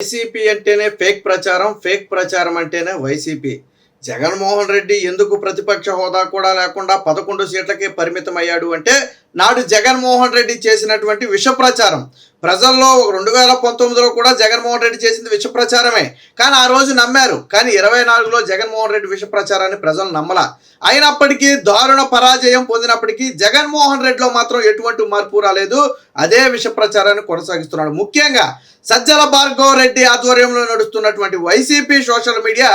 YCP అంటేనే fake ప్రచారం అంటేనే వైసీపీ. జగన్మోహన్ రెడ్డి ఎందుకు ప్రతిపక్ష హోదా కూడా లేకుండా 11 సీట్లకే పరిమితం అయ్యాడు అంటే నాడు జగన్మోహన్ రెడ్డి చేసినటువంటి విష ప్రచారం. ప్రజల్లో 2019లో కూడా జగన్మోహన్ రెడ్డి చేసింది విష ప్రచారమే, కానీ ఆ రోజు నమ్మారు. కానీ 24లో జగన్మోహన్ రెడ్డి విష ప్రచారాన్ని ప్రజలు నమ్మలా. అయినప్పటికీ దారుణ పరాజయం పొందినప్పటికీ జగన్మోహన్ రెడ్డిలో మాత్రం ఎటువంటి మార్పు రాలేదు. అదే విష ప్రచారాన్ని కొనసాగిస్తున్నాడు. ముఖ్యంగా సజ్జల భార్గవ రెడ్డి ఆధ్వర్యంలో నడుస్తున్నటువంటి వైసీపీ సోషల్ మీడియా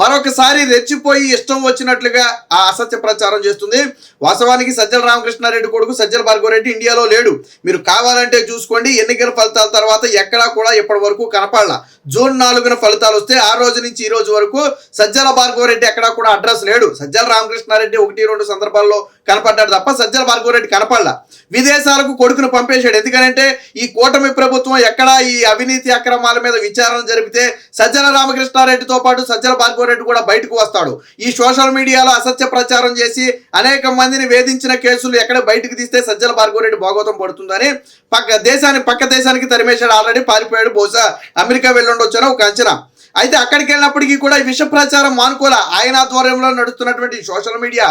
మరొకసారి రెచ్చిపోయి ఇష్టం వచ్చినట్లుగా ఆ అసత్య ప్రచారం చేస్తుంది. వాస్తవానికి సజ్జల రామకృష్ణారెడ్డి కొడుకు సజ్జల భార్గవ రెడ్డి ఇండియాలో లేడు. మీరు కావాలంటే చూసుకోండి. ఎన్నికల ఫలితాల తర్వాత ఎక్కడా కూడా ఇప్పటి వరకు కనపడలా. జూన్ 4న ఫలితాలు వస్తే ఆ రోజు నుంచి ఈ రోజు వరకు సజ్జల భార్గవ రెడ్డి ఎక్కడా కూడా అడ్రస్ లేడు. సజ్జల రామకృష్ణారెడ్డి 1-2 సందర్భాల్లో కనపడ్డాడు తప్ప సజ్జల భార్గవ రెడ్డి కనపడలా. విదేశాలకు కొడుకును పంపేశాడు. ఎందుకంటే ఈ కూటమి ప్రభుత్వం ఎక్కడా ఈ అవినీతి అక్రమాల మీద విచారణ జరిపితే సజ్జల రామకృష్ణారెడ్డితో పాటు సజ్జల భార్గవ రెడ్డి కూడా బయటకు వస్తాడు. ఈ సోషల్ మీడియాలో అసత్య ప్రచారం చేసి అనేక మందిని వేధించిన కేసులు ఎక్కడ బయటకు తీస్తే సజ్జల భార్గవ రెడ్డి భాగవతం పడుతుందని పక్క దేశానికి తరిమేశాడు. ఆల్రెడీ పారిపోయాడు. బహుశా అమెరికా వెళ్ళుండొచ్చని ఒక అంచనా. అయితే అక్కడికి వెళ్ళినప్పటికీ కూడా ఈ విష ప్రచారం మానుకోలే. ఆయన ఆధ్వర్యంలో నడుస్తున్నటువంటి సోషల్ మీడియా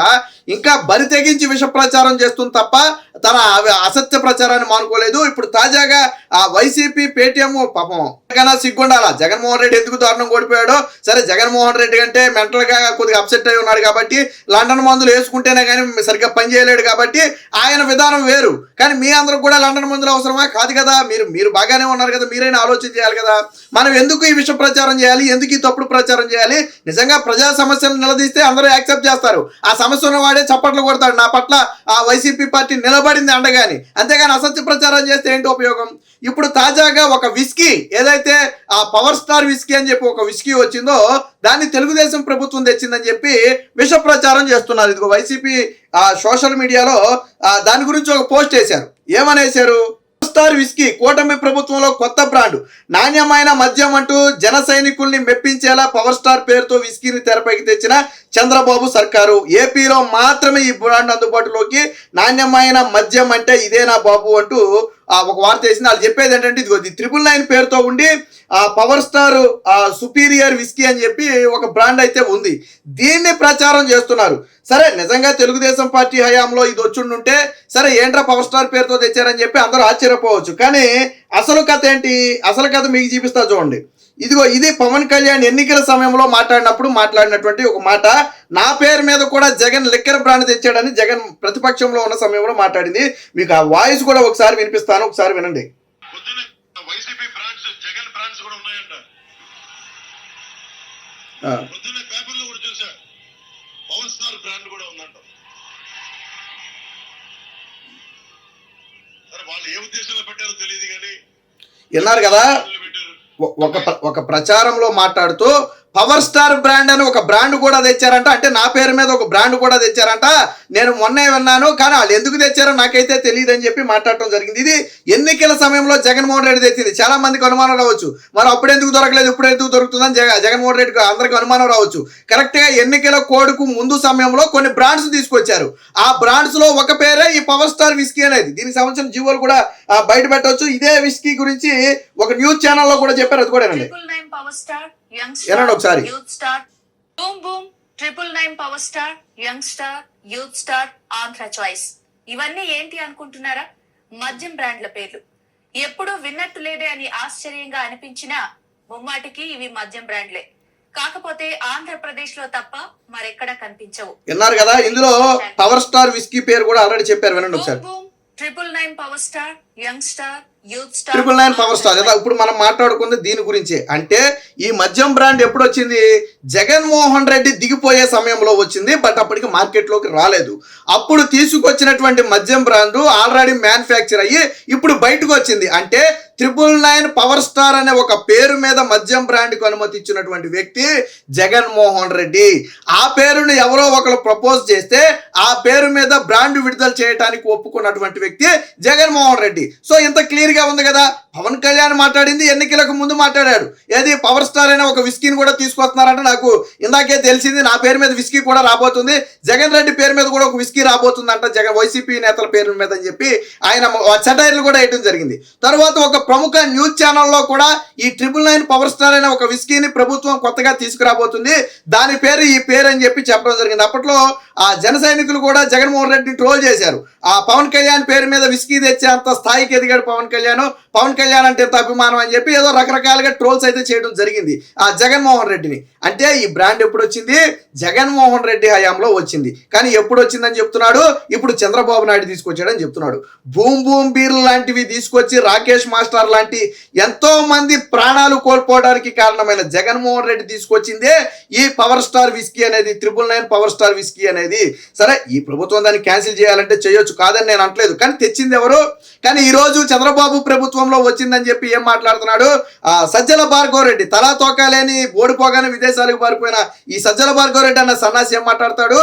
ఇంకా బరి తెగించి విష ప్రచారం చేస్తుంది తప్ప తన అసత్య ప్రచారాన్ని మానుకోలేదు. ఇప్పుడు తాజాగా ఆ వైసీపీ పేటీఎం పాపం సిగ్గుండాల జగన్మోహన్ రెడ్డి ఎందుకు దారుణం ఓడిపోయాడో. సరే, జగన్మోహన్ రెడ్డి అంటే మెంటల్ గా కొద్దిగా అప్సెట్ అయి ఉన్నాడు కాబట్టి లండన్ మందులు వేసుకుంటేనే కానీ సరిగ్గా పనిచేయలేడు కాబట్టి ఆయన విధానం వేరు. కానీ మీ అందరూ కూడా లండన్ మందులు అవసరమా? కాదు కదా. మీరు బాగానే ఉన్నారు కదా, మీరైనా ఆలోచన చేయాలి కదా. మనం ఎందుకు ఈ విష ప్రచారం చేయాలి? ఎందుకు ఈ తప్పుడు ప్రచారం చేయాలి? నిజంగా ప్రజా సమస్యలు నిలదీస్తే అందరూ యాక్సెప్ట్ చేస్తారు. ఆ సమస్య ఉన్నవాడే చప్పట్లు కొడతాడు. నా పట్ల ఆ వైసీపీ పార్టీ నిలబడింది అండగాని. అంతేగాని అసత్య ప్రచారం చేస్తే ఏంటి ఉపయోగం? ఇప్పుడు తాజాగా ఒక విస్కీ, ఏదైతే ఆ పవర్ స్టార్ విస్కీ అని చెప్పి ఒక విస్కీ వచ్చిందో దాన్ని తెలుగుదేశం ప్రభుత్వం తెచ్చిందని చెప్పి విష ప్రచారం చేస్తున్నారు. ఇదిగో వైసీపీ సోషల్ మీడియాలో దాని గురించి ఒక పోస్ట్ వేశారు. ఏమనేశారు? స్టార్ విస్కీ కూటమి ప్రభుత్వంలో కొత్త బ్రాండ్, నాణ్యమైన మద్యం అంటూ జన సైనికుల్ని మెప్పించేలా పవర్ స్టార్ పేరుతో విస్కీని తెరపైకి తెచ్చిన చంద్రబాబు సర్కారు. ఏపీలో మాత్రమే ఈ బ్రాండ్ అందుబాటులోకి. నాణ్యమైన మద్యం అంటే ఇదేనా బాబు అంటూ ఒక వార్త వేసింది. వాళ్ళు చెప్పేది ఏంటంటే ఇదిగో 999 పేరుతో ఉండి పవర్ స్టార్ సుపీరియర్ విస్కీ అని చెప్పి ఒక బ్రాండ్ అయితే ఉంది. దీన్ని ప్రచారం చేస్తున్నారు. సరే, నిజంగా తెలుగుదేశం పార్టీ హయాంలో ఇది వచ్చుండుంటే సరే ఏంట్రా పవర్ స్టార్ పేరుతో తెచ్చారని చెప్పి అందరూ ఆశ్చర్యపోవచ్చు. కానీ అసలు కథ ఏంటి? అసలు కథ మీకు చూపిస్తా చూడండి. ఇదిగో ఇది పవన్ కళ్యాణ్ ఎన్నికల సమయంలో మాట్లాడినటువంటి ఒక మాట. నా పేరు మీద కూడా జగన్ లిక్కర్ బ్రాండ్ తెచ్చాడని జగన్ ప్రతిపక్షంలో ఉన్న సమయంలో మాట్లాడింది. మీకు ఆ వాయిస్ కూడా ఒకసారి వినిపిస్తాను, ఒకసారి వినండి. పవర్ స్టార్ బ్రాండ్ కూడా ఉందంట. వాళ్ళు ఏ ఉద్దేశంలో పెట్టారో తెలియదు కానీ విన్నారు కదా. ఒక ప్రచారంలో మాట్లాడుతూ పవర్ స్టార్ బ్రాండ్ అని ఒక బ్రాండ్ కూడా తెచ్చారంట. అంటే నా పేరు మీద ఒక బ్రాండ్ కూడా తెచ్చారంట. నేను మొన్నే విన్నాను, కానీ వాళ్ళు ఎందుకు తెచ్చారో నాకైతే తెలియదు అని చెప్పి మాట్లాడటం జరిగింది. ఇది ఎన్నికల సమయంలో జగన్మోహన్ రెడ్డి తెచ్చింది. చాలా మందికి అనుమానం రావచ్చు, మరి అప్పుడు ఎందుకు దొరకలేదు ఇప్పుడు ఎందుకు దొరుకుతుందని జగన్మోహన్ రెడ్డికి అందరికీ అనుమానం రావచ్చు. కరెక్ట్గా ఎన్నికల కోడ్కు ముందు సమయంలో కొన్ని బ్రాండ్స్ తీసుకొచ్చారు. ఆ బ్రాండ్స్ లో ఒక పేరే ఈ పవర్ స్టార్ విస్కీ అనేది. దీనికి సంబంధించిన జీవోలు కూడా బయట పెట్టవచ్చు. ఇదే విస్కీ గురించి ఒక న్యూస్ ఛానల్లో కూడా చెప్పారు. అది కూడా ఒకసారి. 999 power star, young star, youth star, Andhra choice. ఇవన్నీ ఏంటి అనుకుంటున్నారా? మద్యం బ్రాండ్ల పేర్లు. ఎప్పుడూ విన్నట్టు లేదే అని ఆశ్చర్యంగా అనిపించినా ముమ్మాటికి ఇవి మద్యం బ్రాండ్లే. కాకపోతే ఆంధ్రప్రదేశ్ లో తప్ప మరెక్కడా కనిపించవు. విన్నారు కదా. ఇందులో పవర్ స్టార్ విస్కీ పేరు కూడా ఆల్రెడీ చెప్పారు. వినండి ఒకసారి. 999 power star, young star, youth star, 999 power star. ఇప్పుడు మనం మాట్లాడుకుంది దీని గురించే. అంటే ఈ మద్యం బ్రాండ్ ఎప్పుడు వచ్చింది? జగన్మోహన్ రెడ్డి దిగిపోయే సమయంలో వచ్చింది. బట్ అప్పటికి మార్కెట్లోకి రాలేదు. అప్పుడు తీసుకొచ్చినటువంటి మద్యం బ్రాండ్ ఆల్రెడీ మ్యానుఫ్యాక్చర్ అయ్యి ఇప్పుడు బయటకు వచ్చింది. అంటే 999 పవర్ స్టార్ అనే ఒక పేరు మీద మద్యం బ్రాండ్కు అనుమతి ఇచ్చినటువంటి వ్యక్తి జగన్మోహన్ రెడ్డి. ఆ పేరును ఎవరో ఒకరు ప్రపోజ్ చేస్తే ఆ పేరు మీద బ్రాండ్ విడుదల చేయడానికి ఒప్పుకున్నటువంటి వ్యక్తి జగన్మోహన్ రెడ్డి. సో ఇంత క్లియర్ గా ఉంది కదా. పవన్ కళ్యాణ్ మాట్లాడింది ఎన్నికలకు ముందు మాట్లాడాడు. ఏది పవర్ స్టార్ అయినా ఒక విస్కీని కూడా తీసుకొస్తున్నారంటే నాకు ఇందాకే తెలిసింది. నా పేరు మీద విస్కీ కూడా రాబోతుంది, జగన్ రెడ్డి పేరు మీద కూడా ఒక విస్కీ రాబోతుందంట జగన్ వైసీపీ నేతల పేరు మీద అని చెప్పి ఆయన సెటైర్లు కూడా వేయడం జరిగింది. తర్వాత ఒక ప్రముఖ న్యూస్ ఛానల్లో కూడా ఈ 999 పవర్ స్టార్ అయిన ఒక విస్కీని ప్రభుత్వం కొత్తగా తీసుకురాబోతుంది, దాని పేరు ఈ పేరు అని చెప్పి చెప్పడం జరిగింది. అప్పట్లో ఆ జన సైనికులు కూడా జగన్మోహన్ రెడ్డిని ట్రోల్ చేశారు. ఆ పవన్ కళ్యాణ్ పేరు మీద విస్కీ తెచ్చే అంత స్థాయికి ఎదిగాడు పవన్ కళ్యాణ్ అంటే ఎంత అభిమానం అని చెప్పి ఏదో రకరకాలుగా ట్రోల్స్ అయితే చేయడం జరిగింది ఆ జగన్మోహన్ రెడ్డిని. అంటే ఈ బ్రాండ్ ఎప్పుడు వచ్చింది? జగన్మోహన్ రెడ్డి హయాంలో వచ్చింది. కానీ ఎప్పుడు వచ్చిందని చెప్తున్నాడు? ఇప్పుడు చంద్రబాబు నాయుడు తీసుకొచ్చాడని చెప్తున్నాడు. బూమ్ బూమ్ బీర్లు లాంటివి తీసుకొచ్చి రాకేష్ మాస్టర్ లాంటి ఎంతో మంది ప్రాణాలు కోల్పోవడానికి కారణమైన జగన్మోహన్ రెడ్డి తీసుకొచ్చిందే ఈ పవర్ స్టార్ విస్కీ అనేది, 999 పవర్ స్టార్ విస్కీ అనేది. సరే, ఈ ప్రభుత్వం దాన్ని క్యాన్సిల్ చేయాలంటే చేయొచ్చు, కాదని నేను అనట్లేదు, కానీ తెచ్చింది ఎవరు? కానీ ఈ రోజు చంద్రబాబు ప్రభుత్వంలో వచ్చిందని చెప్పి ఏం మాట్లాడుతున్నాడు? సజ్జల భార్గవ్ రెడ్డి, తలా తోకాలేని ఓడిపోగానే విదేశాలకు పారిపోయిన ఈ సజ్జల భార్గవ్ రెడ్డి అన్న సన్నాసి ఏం మాట్లాడతాడు?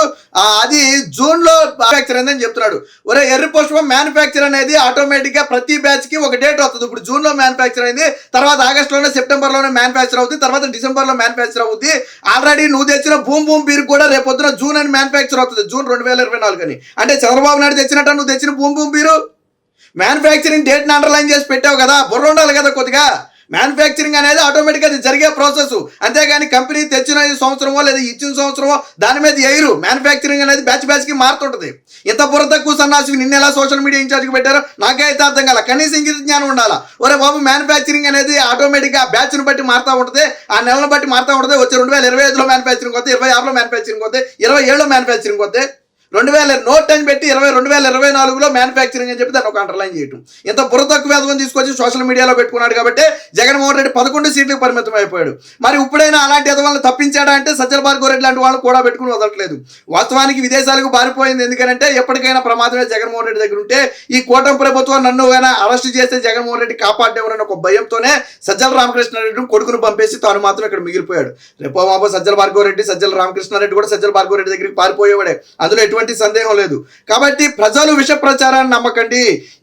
అది జూన్ లో మ్యానుఫ్యాక్చర్ అయిందని చెప్తున్నాడు. ఒరే ఎర్రి పుష్పం మ్యానుఫ్యాక్చర్ అనేది ఆటోమేటిక్ గా ప్రతి బ్యాచ్ కి ఒక డేట్ వస్తుంది. ఇప్పుడు జూన్ లో మ్యానుఫ్యాక్చర్ అయింది, తర్వాత ఆగస్ట్ లోనే సెప్టెంబర్ లోనే మ్యానుఫ్యాక్చర్ అవుతుంది, తర్వాత డిసెంబర్ లో మ్యానుఫ్యాక్చర్ అవుతుంది. ఆల్రెడీ నువ్వు తెచ్చిన బూమ్ బూమ్ బీర్ కూడా రేపొద్దున జూన్ అని మ్యానుఫ్యాక్చర్ అవుతుంది, జూన్ 2024 అని. అంటే చంద్రబాబు నాయుడు తెచ్చినట్టు నువ్వు తెచ్చిన బూమ్ బూమ్ బీరు మ్యానుఫ్యాక్చరింగ్ డేట్ని అండర్లైన్ చేసి పెట్టావు కదా, బుర్ర ఉండాలి కదా కొద్దిగా. మ్యానుఫ్యాక్చరింగ్ అనేది ఆటోమేటిక్గా అది జరిగే ప్రాసెస్, అంతేగాని కంపెనీ తెచ్చిన సంవత్సరమో లేదా ఇచ్చిన సంవత్సరమో దాని మీద ఎయిరు. మ్యానుఫ్యాక్చరింగ్ అనేది బ్యాచ్కి మారుతుంటుంది. ఇంత బుర్ర తక్కువ సన్నాసి నిన్న ఎలా సోషల్ మీడియా ఇన్ఛార్జ్కి పెట్టారో నాకే అయితే అర్థం కాల. కనీసం ఇంగిత జ్ఞానం ఉండాలా. ఒరే బాబు, మ్యానుఫ్యాక్చరింగ్ అనేది ఆటోమేటిక్గా బ్యాచ్ని బట్టి మారుతూ ఉంటుంది, ఆ నెలను బట్టి మారుతూ ఉంటుంది. వచ్చే 2025లో మ్యానుఫ్యాక్చరింగ్ వస్తే, 26లో మ్యానుఫ్యాక్చరింగ్ వస్తే, 27లో మ్యానుఫ్యాక్చరింగ్ వస్తే, 2000 నోట్ అని పెట్టి 2024లో మ్యానుఫ్యాక్చరింగ్ అని చెప్పి దాన్ని ఒక అండర్లైన్ చేయటం. ఇంత బుర్ర తక్కువ వేదం తీసుకొచ్చి సోషల్ మీడియాలో పెట్టుకున్నాడు కాబట్టి జగన్మోహన్ రెడ్డి 11 సీట్లకు పరిమితం అయిపోయాడు. మరి ఇప్పుడైనా అలాంటి ఎదవాళ్ళని తప్పించాడా అంటే సజ్జల భార్గవ్ రెడ్డి లాంటి వాళ్ళు కూడా పెట్టుకుని వదలట్లేదు. వాస్తవానికి విదేశాలకు పారిపోయింది ఎందుకంటే ఎప్పటికైనా ప్రమాదమే జగన్మోహన్ రెడ్డి దగ్గర ఉంటే. ఈ కూటమి ప్రభుత్వం నన్ను అరెస్ట్ చేస్తే జగన్మోహన్ రెడ్డి కాపాడేవరని ఒక భయంతోనే సజ్జల రామకృష్ణారెడ్డి కొడుకును పంపేసి తాను మాత్రం ఇక్కడ మిగిలిపోయాడు. రేపో మాపో సజ్జల భార్గవ్ రెడ్డి, సజ్జల రామకృష్ణారెడ్డి కూడా సజ్జల భార్గవ్ రెడ్డి దగ్గరికి పారిపోయేవాడే, అందులో ఎటువంటి సందేహం లేదు. కాబట్టి ప్రజలు విష ప్రచారాన్ని నమ్మకండి.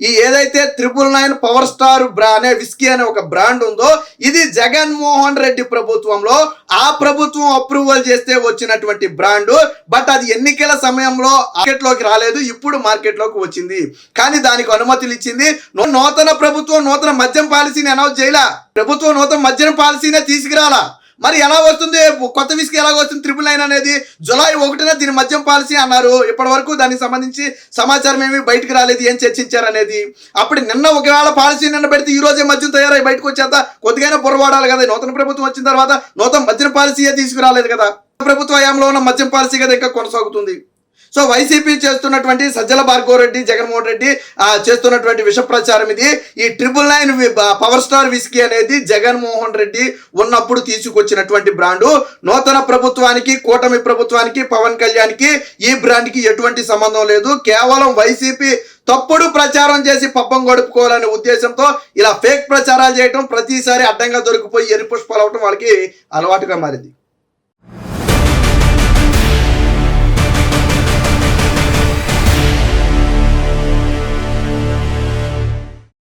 ఈ ఏదైతే 999 పవర్ స్టార్ అనే విస్కీ అనే ఒక బ్రాండ్ ఉందో ఇది జగన్మోహన్ రెడ్డి ప్రభుత్వంలో ఆ ప్రభుత్వం అప్రూవల్ చేస్తే వచ్చినటువంటి బ్రాండ్. బట్ అది ఎన్నికల సమయంలో మార్కెట్లోకి రాలేదు, ఇప్పుడు మార్కెట్లోకి వచ్చింది. కానీ దానికి అనుమతులు ఇచ్చింది నూతన ప్రభుత్వం. నూతన మద్యం పాలసీని అనౌన్స్ చేయలా ప్రభుత్వం, నూతన మద్యం పాలసీనే తీసుకురాలా. మరి ఎలా వస్తుంది కొత్త విస్కీ, ఎలా వస్తుంది 999 అనేది? జూలై 1న దీని మద్యం పాలసీ అన్నారు. ఇప్పటి వరకు దానికి సంబంధించి సమాచారం ఏమి బయటకు రాలేదు, ఏం చర్చించారు అనేది. అప్పుడు నిన్న ఒకవేళ పాలసీ నిన్న పెడితే ఈ రోజే మద్యం తయారై బయటకు వచ్చేంత కొద్దిగానే పొరపాడాలి కదా. నూతన ప్రభుత్వం వచ్చిన తర్వాత నూతన మద్యం పాలసీయే తీసుకురాలేదు కదా. ప్రభుత్వ హయాంలో ఉన్న మద్యం పాలసీ కదా ఇంకా కొనసాగుతుంది. సో వైసీపీ చేస్తున్నటువంటి సజ్జల భార్గవ్ రెడ్డి, జగన్మోహన్ రెడ్డి చేస్తున్నటువంటి విష ప్రచారం ఇది. ఈ 999 పవర్ స్టార్ విస్కీ అనేది జగన్మోహన్ రెడ్డి ఉన్నప్పుడు తీసుకొచ్చినటువంటి బ్రాండు. నూతన ప్రభుత్వానికి, కూటమి ప్రభుత్వానికి, పవన్ కళ్యాణ్కి ఈ బ్రాండ్కి ఎటువంటి సంబంధం లేదు. కేవలం వైసీపీ తప్పుడు ప్రచారం చేసి పబ్బం గడుపుకోవాలనే ఉద్దేశంతో ఇలా ఫేక్ ప్రచారాలు చేయటం, ప్రతిసారి అడ్డంగా దొరికిపోయి ఎర్రి పుష్పాలు అవటం వాళ్ళకి అలవాటుగా మారింది.